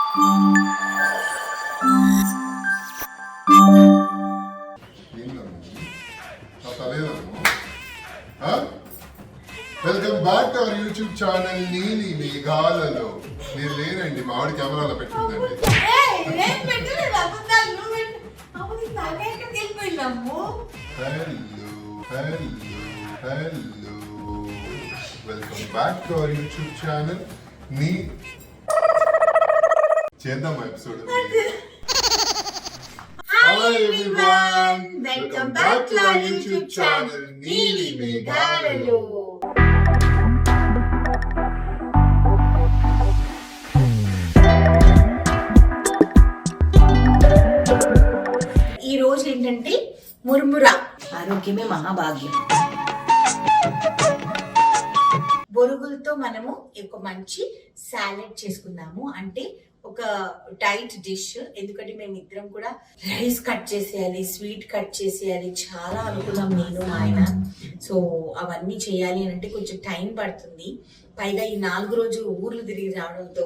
Welcome back to our YouTube channel నీలి మేఘాలలో. నేను లేనండి, మా ఆవిడ కెమెరాలో పెట్టిందండి. Hello welcome back to our YouTube channel. చేద్దాం episode. Hello everyone, welcome back to our YouTube channel Neeli Meghalalo. ఈ రోజు ఏంటంటే మురుమురా, ఆరోగ్యమే మహాభాగ్యం. బొరుగులతో మనము ఒక మంచి సాలెడ్ చేసుకుందాము. అంటే ఒక డైట్ డిష్. ఎందుకంటే మేము ఇద్దరం కూడా రైస్ కట్ చేసేయాలి, స్వీట్ కట్ చేసేయాలి, చాలా అనుకున్నాం నేను మా ఆయన. సో అవన్నీ చేయాలి అని అంటే కొంచెం టైం పడుతుంది. పైగా ఈ 4 రోజులు ఊర్లు తిరిగి రావడంతో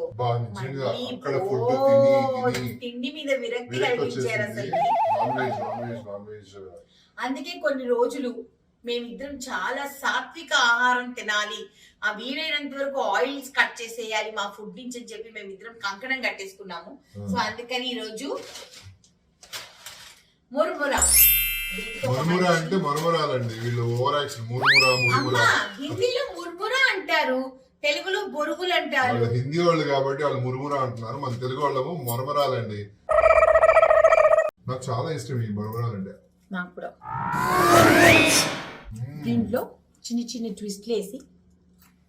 తిండి మీద విరక్తి కలిగించారు అసలు. అందుకే కొన్ని రోజులు మేమిద్దరం చాలా సాత్విక ఆహారం తినాలి, ఆ వీలైనంత వరకు ఆయిల్స్ కట్ చేసేయాలి మా ఫుడ్ నుంచి అని చెప్పి మేమిద్దరం కంకణం కట్టేసుకున్నాము. సో అందుకని ఈ రోజు మురుమురా. మురుమురా అంటే మురుమురాలండి, వీళ్ళు ఓవర్ యాక్షన్. మురుమురా హిందీలో మురుమురా అంటారు, తెలుగులో బొరుగులు అంటారు. హిందీ వాళ్ళు కాబట్టి వాళ్ళు మురుమురా అంటున్నారు, మన తెలుగు వాళ్ళము మురమరాలండి. నాకు చాలా ఇష్టం ఈ మురమరాలండి. నాకు కూడా. దీంట్లో చిన్న చిన్న ట్విస్ట్లు వేసి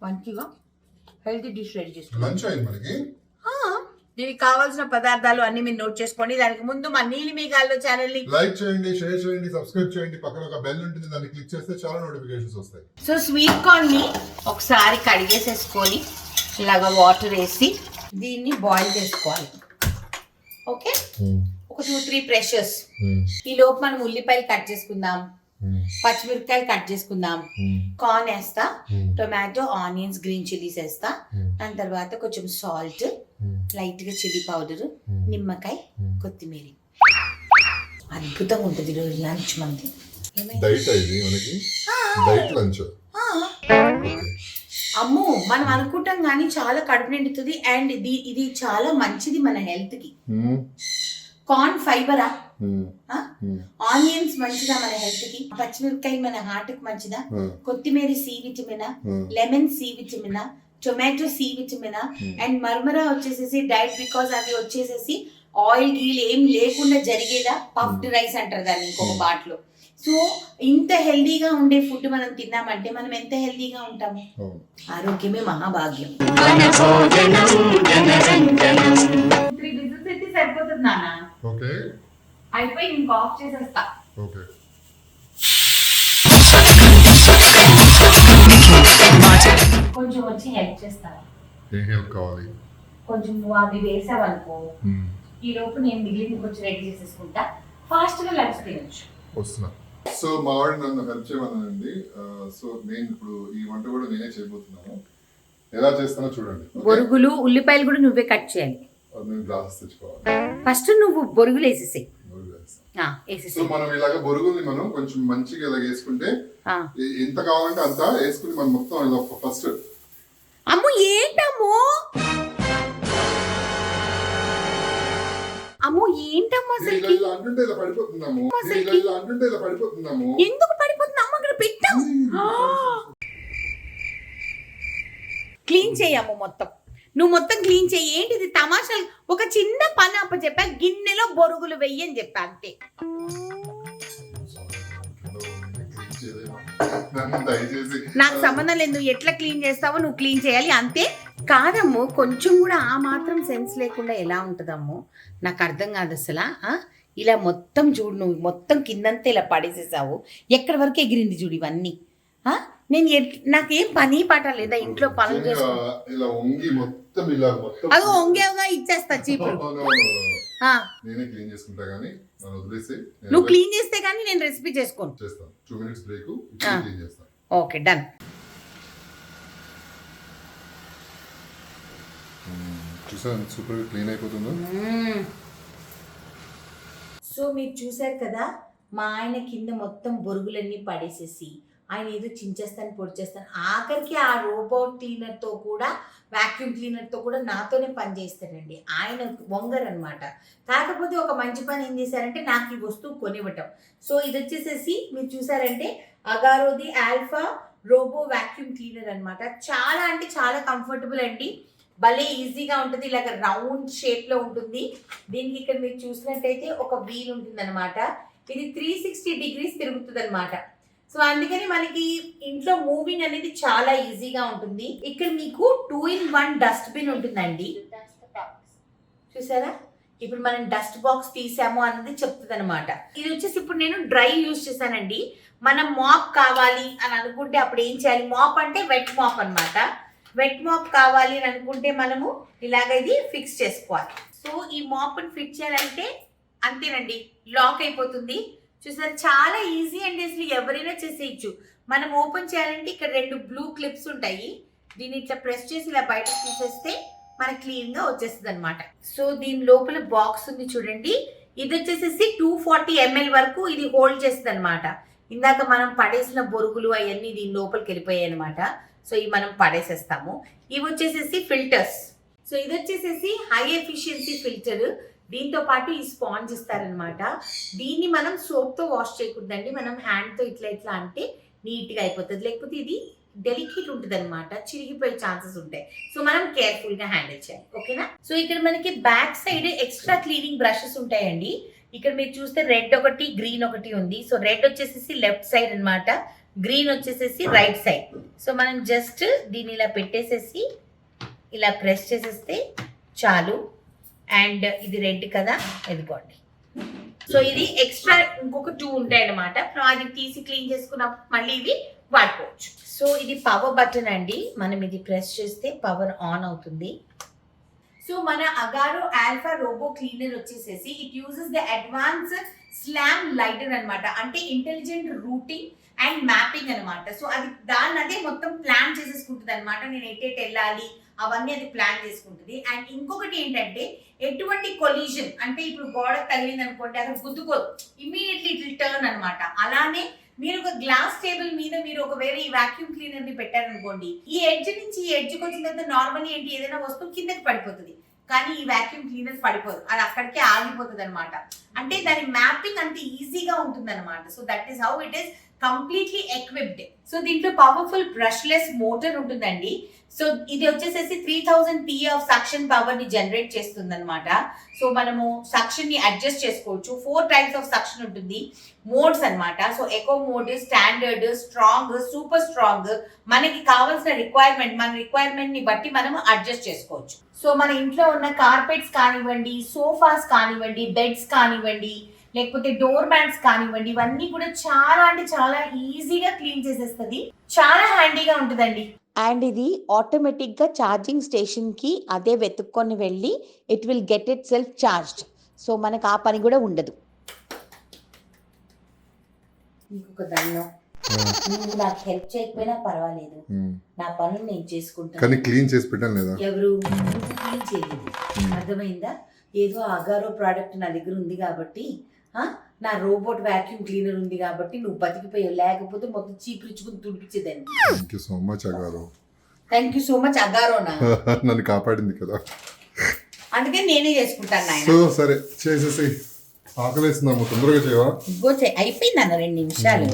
మంచిగా హెల్తీ డిష్ రెడీ చేసుకోండి. లంచ్ అయింది మనకి. దీనికి కావాల్సిన పదార్థాలు అన్ని మీరు నోట్ చేసుకోండి. దానికి ముందు మా నీలి మేఘాల్లో ఛానల్ ని లైక్ చేయండి, షేర్ చేయండి, సబ్స్క్రైబ్ చేయండి. పక్కన ఒక బెల్ ఉంటుంది, దాన్ని క్లిక్ చేస్తే చాలా నోటిఫికేషన్స్ వస్తాయి. సో స్వీట్ కార్న్ ని ఒకసారి కడిగేసేసుకొని ఇలాగా వాటర్ వేసి దీన్ని బాయిల్ చేసుకోవాలి. ఓకే, ఒక 2-3 ప్రెషర్స్. ఈ లోపు మనం ఉల్లిపాయలు కట్ చేసుకుందాం, పచ్చిమిరపకాయలు కట్ చేసుకుందాం, కార్న్ వేస్తా, టొమాటో, ఆనియన్స్, గ్రీన్ చిల్లీస్ వేస్తా. దాని తర్వాత కొంచెం సాల్ట్, లైట్ గా చిల్లీ పౌడర్, నిమ్మకాయ, కొత్తిమీర. అద్భుతంగా ఉంటుంది ఈరోజు లంచ్ మనకి. అమ్మో, మనం అనుకుంటాం కానీ చాలా కడుపు నిండుతుంది. అండ్ ఇది చాలా మంచిది మన హెల్త్ కి. కార్న్ ఫైబరా, ఆనియన్స్ మంచిదా మన హెల్త్ కి, పచ్చిమిరపకాయ మన హార్ట్ కి మంచిదా, కొత్తిమీర C vitamin, lemon C vitamin, tomato C vitamin. And మర్మరా వచ్చేసేసి డైట్, బికాస్ అవి వచ్చేసేసి ఆయిల్ గీల్ ఏం లేకుండా జరిగేదా, పఫ్డ్ రైస్ అంటారు దాన్ని ఇంకొక బాట్లో. సో ఇంత హెల్దీగా ఉండే ఫుడ్ మనం తిన్నామంటే మనం ఎంత హెల్దీగా ఉంటాము. ఆరోగ్యమే మహాభాగ్యం. 3 విజిల్స్ అయితే సరిపోతుంది నాన్న. ఓకే, అయిపోయి ఇంకా ఆఫ్ చేసేస్తా. ఓకే, కొంచెం వచ్చి హెల్ప్ చేస్తావా? ఏం హెల్ప్ కావాలి? కొంచెం నువ్వు అవి వేసావనుకో, ఈ లోపు నేను మిగిలిన కొంచెం రెడీ చేసేసుకుంటా, ఫాస్ట్ గా లంచ్ తినొచ్చు. వస్తున్నా. సో మా వాడు నన్ను హెల్ప్ చేయమన్నానండి. సో నేను ఇప్పుడు ఈ వంట కూడా నేనే చేయబోతున్నాను. ఎలా చేస్తానో చూడండి. బొరుగులు, ఉల్లిపాయలు కూడా నువ్వే కట్ చేయాలి. నేను గ్లాసెస్ తెచ్చుకోవాలి. ఫస్ట్ నువ్వు బొరుగులు వేసేసాయి. సో మనం ఇలాగ బొరుగుల్ని మనం కొంచెం మంచిగా ఇలా వేసుకుంటే ఎంత కావాలంటే అంత వేసుకుని మనం మొత్తం ఇలా ఫస్ట్. అమ్మో ఏంటమ్మో, అమ్మో ఏంటమ్మో అసలు ఇలా అంటుంటే ఇలా పడిపోతున్నాము. ఎందుకు పడిపోతుంది? అమ్మ అక్కడ పెట్టాం. క్లీన్ చేయమ్మ మొత్తం, నువ్వు మొత్తం క్లీన్ చేయి. ఏంటిది తమాషాలు? ఒక చిన్న పని అప్ప చెప్పా, గిన్నెలో బొరుగులు వెయ్యి అని చెప్పా, అంతే. నాకు సంబంధం లేదు, నువ్వు ఎట్లా క్లీన్ చేస్తావో నువ్వు క్లీన్ చేయాలి, అంతే. కాదమ్ము, కొంచెం కూడా ఆ మాత్రం సెన్స్ లేకుండా ఎలా ఉంటుందమ్మో, నాకు అర్థం కాదు అసలు. ఇలా మొత్తం చూడు, నువ్వు మొత్తం కిందంతా ఇలా పడేసేసావు. ఎక్కడి వరకు ఎగిరింది చూడు ఇవన్నీ. నేను నాకేం పని పాట లేదా ఇంట్లో పనులు చేసుకో. అది ఒంగేవుగా ఇచ్చేస్తా చీపురు. నువ్వు క్లీన్ చేస్తే కానీ నేను రెసిపీ చేసుకోను. Okay, done. చూసాను సూపర్గా క్లీన్ అయిపోతుందో. సో మీరు చూసారు కదా, మా ఆయన కింద మొత్తం బొరుగులన్నీ పడేసేసి ఆయన ఏదో చించేస్తాను పొడిచేస్తాను, ఆఖరికి ఆ రోబోట్ క్లీనర్తో కూడా వాక్యూమ్ క్లీనర్తో కూడా నాతోనే పని చేస్తాడండి. ఆయన వంగర్ అనమాట. కాకపోతే ఒక మంచి పని ఏం చేశారంటే నాకు ఈ వస్తువు కొనివ్వటం. సో ఇది వచ్చేసేసి మీరు చూసారంటే అగారోది ఆల్ఫా రోబో వాక్యూమ్ క్లీనర్ అనమాట. చాలా అంటే చాలా కంఫర్టబుల్ అండి, భలే ఈజీగా ఉంటుంది. ఇలాగ రౌండ్ షేప్లో ఉంటుంది. దీనికి ఇక్కడ మీరు చూసినట్టయితే ఒక వీల్ ఉంటుంది అనమాట. ఇది 360 డిగ్రీస్ తిరుగుతుంది అనమాట. సో అందుకని మనకి ఇంట్లో మూవింగ్ అనేది చాలా ఈజీగా ఉంటుంది. ఇక్కడ మీకు 2-in-1 డస్ట్బిన్ ఉంటుందండి. చూసారా, ఇప్పుడు మనం డస్ట్ బాక్స్ తీసాము అన్నది చెప్తుంది అనమాట. ఇది వచ్చేసి ఇప్పుడు నేను డ్రై యూజ్ చేశానండి. మనం మాప్ కావాలి అని అనుకుంటే అప్పుడు ఏం చేయాలి, మాప్ అంటే వెట్ మాప్ అనమాట. వెట్ మాప్ కావాలి అని అనుకుంటే మనము ఇలాగ ఇది ఫిక్స్ చేసుకోవాలి. సో ఈ మాప్ని ఫిక్స్ చేయాలంటే అంతేనండి, లాక్ అయిపోతుంది. చూసారు, చాలా ఈజీ అండి, అసలు ఎవరైనా చేసేయచ్చు. మనం ఓపెన్ చేయాలంటే ఇక్కడ 2 బ్లూ క్లిప్స్ ఉంటాయి. దీన్ని ఇట్లా ప్రెస్ చేసి ఇలా బయటకు తీసేస్తే మనకి క్లీన్గా వచ్చేస్తుంది అనమాట. సో దీని లోపల బాక్స్ ఉంది చూడండి. ఇది వచ్చేసేసి 240 ml వరకు ఇది హోల్డ్ చేస్తుంది అనమాట. ఇందాక మనం పడేసిన బొరుగులు అవన్నీ దీని లోపలికి వెళ్ళిపోయాయి అనమాట. సో ఇవి మనం పడేసేస్తాము. ఇవి వచ్చేసేసి ఫిల్టర్స్. సో ఇది వచ్చేసేసి హై ఎఫిషియన్సీ ఫిల్టర్. దీంతో పాటు ఈ స్పాంజ్ ఇస్తారనమాట. దీన్ని మనం సోప్తో వాష్ చేయకూడదండి, మనం హ్యాండ్తో ఇట్లా ఇట్లా అంటే నీట్గా అయిపోతుంది. లేకపోతే ఇది డెలికేట్ ఉంటుంది అనమాట, చిరిగిపోయే ఛాన్సెస్ ఉంటాయి. సో మనం కేర్ఫుల్గా హ్యాండిల్ చేయాలి, ఓకేనా. సో ఇక్కడ మనకి back side extra cleaning brushes ఉంటాయండి. ఇక్కడ మీరు చూస్తే రెడ్ ఒకటి గ్రీన్ ఒకటి ఉంది. సో రెడ్ వచ్చేసేసి లెఫ్ట్ సైడ్ అనమాట, గ్రీన్ వచ్చేసేసి రైట్ సైడ్. సో మనం జస్ట్ దీన్ని ఇలా పెట్టేసేసి ఇలా ప్రెస్ చేసేస్తే చాలు. అండ్ ఇది రెడ్ కదా, ఎదుకోండి. సో ఇది ఎక్స్ట్రా ఇంకొక 2 ఉంటాయి అనమాట. అది తీసి క్లీన్ చేసుకున్నప్పుడు మళ్ళీ ఇవి వాడుకోవచ్చు. సో ఇది పవర్ బటన్ అండి, మనం ఇది ప్రెస్ చేస్తే పవర్ ఆన్ అవుతుంది. సో మన అగారో ఆల్ఫా రోబో క్లీనర్ వచ్చేసేసి it uses the advance SLAM lidar అనమాట. అంటే ఇంటెలిజెంట్ రూటింగ్ అండ్ మ్యాపింగ్ అనమాట. సో అది దాన్ని అదే మొత్తం ప్లాన్ చేసేసుకుంటుంది అనమాట. నేను ఎటెట్ వెళ్ళాలి అవన్నీ అది ప్లాన్ చేసుకుంటుంది. అండ్ ఇంకొకటి ఏంటంటే ఎటువంటి కొలిజన్ అంటే ఇప్పుడు గోడ తగిలింది అనుకోండి, అది గుద్దుకోదు, ఇమీడియట్లీ ఇట్ విల్ టర్న్ అనమాట. అలానే మీరు ఒక గ్లాస్ టేబుల్ మీద మీరు ఒకవేళ ఈ వాక్యూమ్ క్లీనర్ ని పెట్టారనుకోండి, ఈ ఎడ్జ్ నుంచి ఈ ఎడ్జ్కి వచ్చిన తర్వాత నార్మల్లీ ఏంటి ఏదైనా వస్తువు కిందకి పడిపోతుంది. కానీ ఈ వాక్యూమ్ క్లీనర్ పడిపోదు, అది అక్కడికే ఆగిపోతుంది అనమాట. అంటే దాని మ్యాపింగ్ అంత ఈజీగా ఉంటుంది అనమాట. So that is how it is completely equipped. So దీంట్లో పవర్ఫుల్ బ్రష్లెస్ మోటార్ ఉంటుందండి. సో ఇది వచ్చేసేసి 3000 PA ఆఫ్ సక్షన్ పవర్ ని జనరేట్ చేస్తుంది అనమాట. సో మనము సక్షన్ ని అడ్జస్ట్ చేసుకోవచ్చు. 4 టైప్స్ ఆఫ్ సక్షన్ ఉంటుంది, మోడ్స్ అనమాట. So echo mode, standard, strong, super strong. మనకి కావాల్సిన రిక్వైర్మెంట్, మన రిక్వైర్మెంట్ ని బట్టి మనం అడ్జస్ట్ చేసుకోవచ్చు. సో మన ఇంట్లో ఉన్న కార్పెట్స్ కానివ్వండి, సోఫాస్ కానివ్వండి, బెడ్స్ కానివ్వండి, లేకపోతే డోర్ మ్యాట్స్ కానివ్వండి, ఇవన్నీ కూడా చాలా అంటే చాలా ఈజీగా క్లీన్ చేసేస్తుంది. చాలా హ్యాండీగా ఉంటుందండి. అండ్ ఇది ఆటోమేటిక్గా ఛార్జింగ్ స్టేషన్కి అదే వెతుక్కొని వెళ్ళి it will get it self charged. So మనకు ఆ పని కూడా ఉండదు. ఇంకొక దండం, నువ్వు నాకు హెల్ప్ చేయకపోయినా పర్వాలేదు, నా పనులు నేను చేసుకుంటాను. కానీ క్లీన్ చేసి పెట్టాను లేదా? ఎవరు క్లీన్ చేయలేదు, అర్థమైందా? ఏదో అగారో ప్రోడక్ట్ నా దగ్గర ఉంది కాబట్టి, నా రోబోట్ వాక్యూమ్ క్లీనర్ ఉంది కాబట్టి నువ్వు బతికిపోయావు, లేకపోతే మొత్తం చీపురిచ్చుకుని తుడిపించేదాన్ని. Thank you so much Agaro. Thank you so much అగారోనా, నన్ను కాపాడింది కదా, అందుకే నేనే చేసుకుంటాను నాయన. సో సరే చేసేసి ఆకలేస్తున్నాము, తొందరగా చేయవా? అయిపోయింది అన్న 2 నిమిషాలు.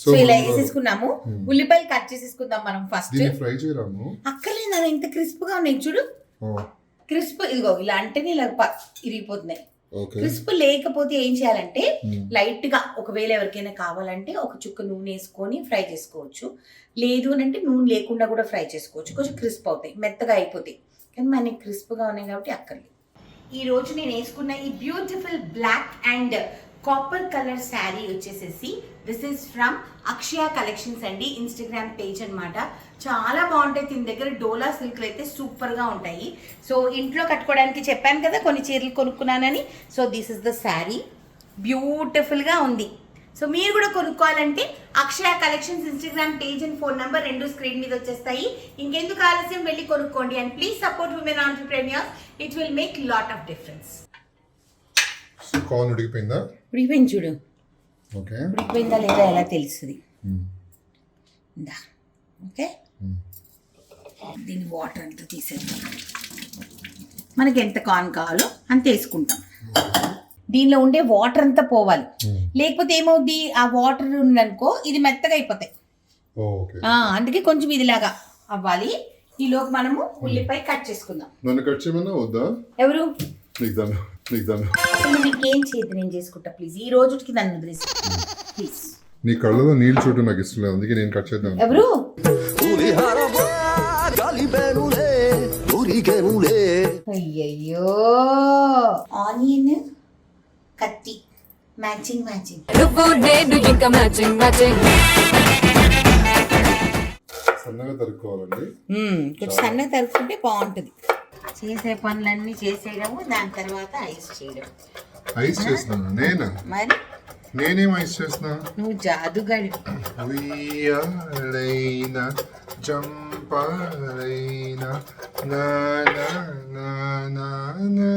సో ఇలా వేసేసుకున్నాము. ఉల్లిపాయలు కట్ చేసేసుకుందాం మనం ఫస్ట్. ఫ్రై చేయరాము అక్కర్లేదు అన్న, ఇంత క్రిస్ప్ గా ఉన్నాయి చూడు. క్రిస్ప్ ఇదిగో ఇలా అంటేనే ఇలా ఇరిగిపోతున్నాయి. క్రిస్ప్ లేకపోతే ఏం చేయాలంటే లైట్ గా, ఒకవేళ ఎవరికైనా కావాలంటే ఒక చుక్క నూనె వేసుకొని ఫ్రై చేసుకోవచ్చు. లేదు అని అంటే నూనె లేకుండా కూడా ఫ్రై చేసుకోవచ్చు. కొంచెం క్రిస్ప్ అవుతాయి, మెత్తగా అయిపోతాయి. కానీ మనకి క్రిస్ప్ గా ఉన్నాయి కాబట్టి అక్కర్లేదు. ఈ రోజు నేను వేసుకున్న ఈ beautiful black and copper colour sari వచ్చేసేసి this is from Akshaya collections అండి, ఇన్స్టాగ్రామ్ పేజ్ అనమాట. చాలా బాగుంటాయి. దీని దగ్గర డోలా సిల్క్లు అయితే సూపర్గా ఉంటాయి. సో ఇంట్లో కట్టుకోవడానికి చెప్పాను కదా కొన్ని చీరలు కొనుక్కున్నానని. So this is the sari, బ్యూటిఫుల్గా ఉంది. సో మీరు కూడా కొనుక్కోవాలంటే Akshaya collections Instagram page and phone number రెండు స్క్రీన్ మీద వచ్చేస్తాయి. ఇంకెందుకు ఆలస్యం వెళ్ళి కొనుక్కోండి. And please support women entrepreneurs. It will make lot of difference. Corn ఉడికిపోయిందా? ఉడికిపోయింది చూడు. ఓకే, ఉడికిపోయిందా లేదా ఎలా తెలుస్తుంది? ఓకే, దీని వాటర్ అంతా తీసేద్దాం. మనకి ఎంత కార్న్ కావాలో అంత వేసుకుంటాం. దీనిలో ఉండే వాటర్ అంతా పోవాలి, లేకపోతే ఏమవుద్ది, ఆ వాటర్ ఉందనుకో ఇది మెత్తగా అయిపోతాయి. అందుకే కొంచెం ఇదిలాగా అవ్వాలి. ఈలోపు మనము ఉల్లిపాయ కట్ చేసుకుందాం. నన్ను కట్ చేయమన్నా వద్దా? ఎవరు? నీకేం చేయదు, నేను చేసుకుంటా. ప్లీజ్ ఈ రోజుకి నన్ను వదిలేసి ప్లీజ్. నీ కళ్ళలో నీళ్ళు చూడటం నాకు ఇష్టం లేదు, అందుకే నేను కట్ చేద్దాం. ఎవరు? అయ్యయ్యో, ఆనియన్ కత్తి మ్యాచింగ్. సన్నగా తరుక్కోవాలండి. కొంచెం సన్నగా తరుక్కుంటే బాగుంటుంది. చేసే పనులన్నీ చేసేయడము, దాని తర్వాత ఐస్ చేయడం. ఐస్ చేస్తున్నాను నేనా? మరి నేనేం ఐస్ చేస్తున్నా? నువ్వు జాదుగాడి. ఉయ్యాలైనా జంపాలైనా నా నా నా నా నా.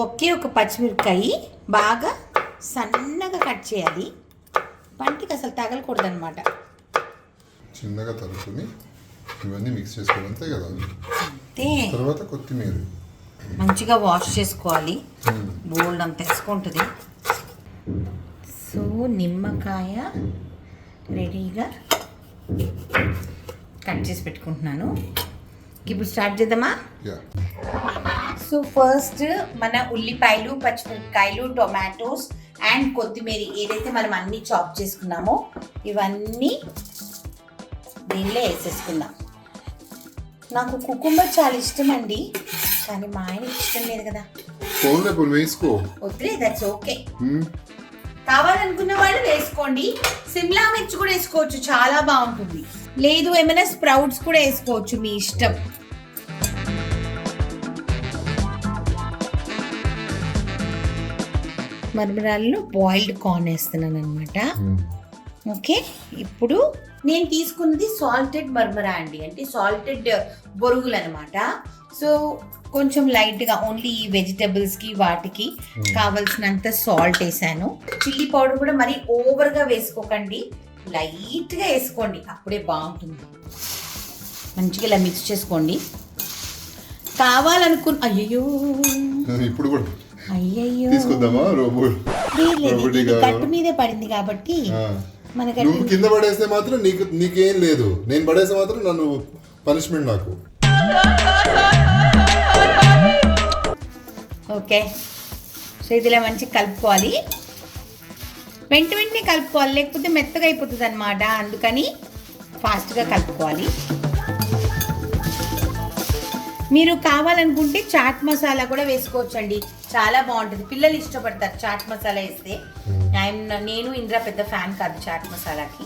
ఒకే ఒక పచ్చిమిరపకాయ బాగా సన్నగా కట్ చేయాలి, పంటికి అసలు తగలకూడదు అనమాట. చిన్నగా తరుపుని ఇవన్నీ మిక్స్ చేసుకోవాలి, అంతే కదా. అంతే. తర్వాత కొత్తిమీర మంచిగా వాష్ చేసుకోవాలి, బోల్డ్ అంత వేసుకుంటుంది. సో నిమ్మకాయ రెడీగా కట్ చేసి పెట్టుకుంటున్నాను. ఇప్పుడు స్టార్ట్ చేద్దామా? సో ఫస్ట్ మన ఉల్లిపాయలు, పచ్చిమిరపకాయలు, టొమాటోస్ అండ్ కొత్తిమీర ఏదైతే మనం అన్నీ చాప్ చేసుకున్నామో ఇవన్నీ దీనిలో వేసేసుకుందాం. నాకు కుకుంబర్ చాలా ఇష్టం అండి, కానీ మా ఆయనకి ఇష్టం లేదు కదా. వద్దులే, దట్స్ ఓకే. కావాలనుకున్న వాళ్ళు వేసుకోండి. సిమ్లా మిర్చి కూడా వేసుకోవచ్చు, చాలా బాగుంటుంది. లేదు ఏమైనా స్ప్రౌట్స్ కూడా వేసుకోవచ్చు, మీ ఇష్టం. మరమరాల్లో బాయిల్డ్ కార్న్ వేస్తున్నాను అనమాట. ఓకే, ఇప్పుడు నేను తీసుకున్నది సాల్టెడ్ మర్మరా అండి, అంటే సాల్టెడ్ బొరుగులు అనమాట. సో కొంచెం లైట్గా ఓన్లీ ఈ వెజిటబుల్స్కి వాటికి కావాల్సినంత సాల్ట్ వేసాను. చిల్లీ పౌడర్ కూడా మరీ ఓవర్గా వేసుకోకండి, లైట్గా వేసుకోండి, అప్పుడే బాగుంటుంది. మంచిగా ఇలా మిక్స్ చేసుకోండి. అయ్యయ్యో ఇప్పుడు కూడా అయ్యయ్యో కట్టు మీదే పడింది కాబట్టి నువ్వు కింద పడేస్తే మాత్రం నీకేం లేదు, నేను పడేస్తే మాత్రం నన్ను పనిష్మెంట్ నాకు. ఓకే, సో ఇదిలా మంచిగా కలుపుకోవాలి. వెంటనే కలుపుకోవాలి, లేకపోతే మెత్తగా అయిపోతుంది అనమాట. అందుకని ఫాస్ట్గా కలుపుకోవాలి. మీరు కావాలనుకుంటే చాట్ మసాలా కూడా వేసుకోవచ్చండి, చాలా బాగుంటుంది. పిల్లలు ఇష్టపడతారు చాట్ మసాలా వేస్తే. నేను ఇంద్ర పెద్ద ఫ్యాన్ కాదు చాట్ మసాలాకి,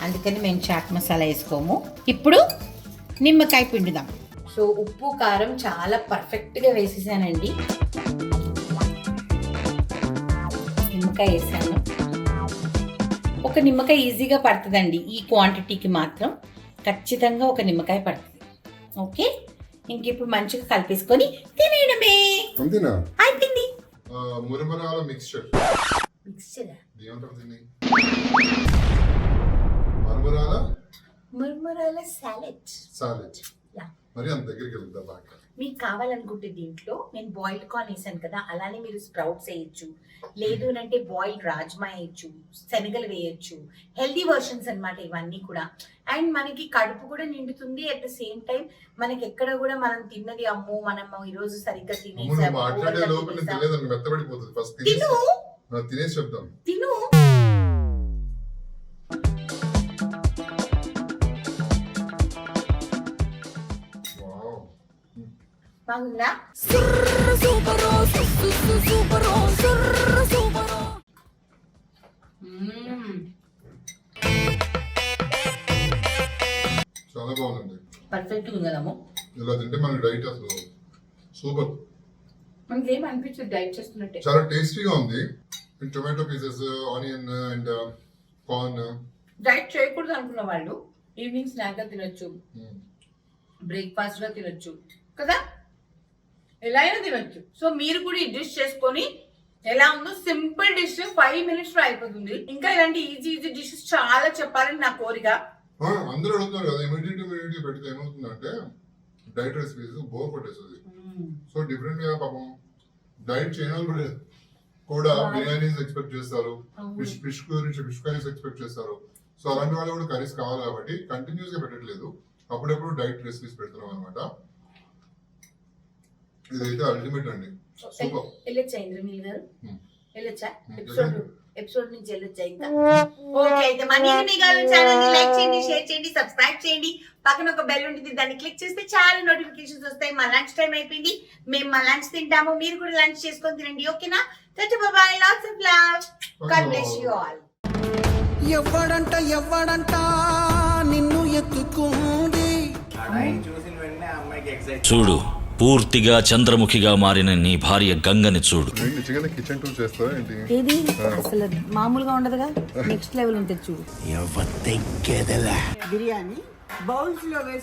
అందుకని మేము చాట్ మసాలా వేసుకోము. ఇప్పుడు నిమ్మకాయ పిండుదాం. సో ఉప్పు కారం చాలా పర్ఫెక్ట్గా వేసేసానండి. నిమ్మకాయ వేసాను. ఒక నిమ్మకాయ ఈజీగా పడుతుందండి, ఈ క్వాంటిటీకి మాత్రం ఖచ్చితంగా ఒక నిమ్మకాయ పడుతుంది. ఓకే, ఇంక ఇప్పుడు మంచిగా కలిపేసుకొని తినేయడమే. అయిపోయింది. మురమరాల మిక్స్చర్. మురమరాల సాలెడ్. మరి అంత దగ్గరికి వెళ్తా బాగా. మీకు కావాలనుకుంటే దీంట్లో నేను బాయిల్డ్ కార్న్ వేసాను కదా, అలానే మీరు స్ప్రౌట్స్ వేయచ్చు, లేదు అంటే బాయిల్డ్ రాజ్మా వేయచ్చు, శనగలు వేయచ్చు. హెల్దీ వర్షన్స్ అన్నమాట ఇవన్నీ కూడా. అండ్ మనకి కడుపు కూడా నిండుతుంది, అట్ ద సేమ్ టైం మనకి ఎక్కడ కూడా మనం తిన్నది అమ్మో మనం ఈరోజు సరిగ్గా తిను. బాగుందా? చాలా బాగుందండి, పర్ఫెక్ట్ ఉంది కదమ్మా. ఇలా తింటే మన డైట్ అసలు సూపర్. మనకేం అనిపించదు డైట్ చేస్తున్నట్టే. చాలా టేస్టీగా ఉంది. Tomato pieces, onion and corn. Diet చేయకూడదు అనుకున్న వాళ్ళు ఈవినింగ్ స్నాక్ గా తినొచ్చు, బ్రేక్ఫాస్ట్ గా తినొచ్చు కదా, ఎలా అయినా తినొచ్చు. సో మీరు కూడా ఈ డిష్ చేసుకొని ఎలా ఉందో, సింపుల్ డిష్ 5 minutes లో అయిపోతుంది. ఇంకా ఇలాంటి ఈజీ డిషెస్ చాలా చెప్పాలని నా కోరిక. అందరూ అడుగుతున్నారు కదా, ఇమీడియట్ పెడితే ఏమవుతుందంటే డైట్ రెసిపీస్ బోర్ కొట్టేస్తుంది. సో డిఫరెంట్ గా పాపం డైట్ చేయని కూడా బిర్యానీస్ ఎక్స్పెక్ట్ చేస్తారు, ఫిష్ గురించి ఫిష్ కర్రీస్ ఎక్స్పెక్ట్ చేస్తారు. సో అలాంటి వాళ్ళు కూడా కర్రీస్ కావాలి కాబట్టి కంటిన్యూస్ గా పెట్టట్లేదు, అప్పుడప్పుడు డైట్ రెసిపీస్ పెడుతున్నాం అనమాట. ఇదైతే అల్టిమేట్ అండి, సూపర్. వెళ్ళొచ్చా ఇంద్రనీల్ గారు? వెళ్ళొచ్చా? ఎపిసోడ్ నుంచి వెళ్ళొచ్చా ఇంకా? ఓకే, అయితే మన ఇంద్రనీల్ ఛానల్ ని లైక్ చేయండి, షేర్ చేయండి, సబ్స్క్రైబ్ చేయండి. పక్కన ఒక బెల్ ఉంటుంది, దాన్ని క్లిక్ చేస్తే చాలా నోటిఫికేషన్స్ వస్తాయి. మా లంచ్ టైం అయిపోయింది, మేము మా లంచ్ తింటాము, మీరు కూడా లంచ్ చేసుకొని తినండి. ఓకేనా? Bye, lots of love, God bless you all. ఎవడంట నిన్ను ఎత్తుకుంది. చూడు, పూర్తిగా చంద్రముఖిగా మారిన నీ భార్య గంగని చూడు. నిజంగానే కిచెన్ టూర్ చేస్తారా ఏంటి? ఇది అసలు మామూలుగా ఉండదుగా, నెక్స్ట్ లెవెల్ ఉంటుంది చూడు. బిర్యానీ బౌల్స్ లో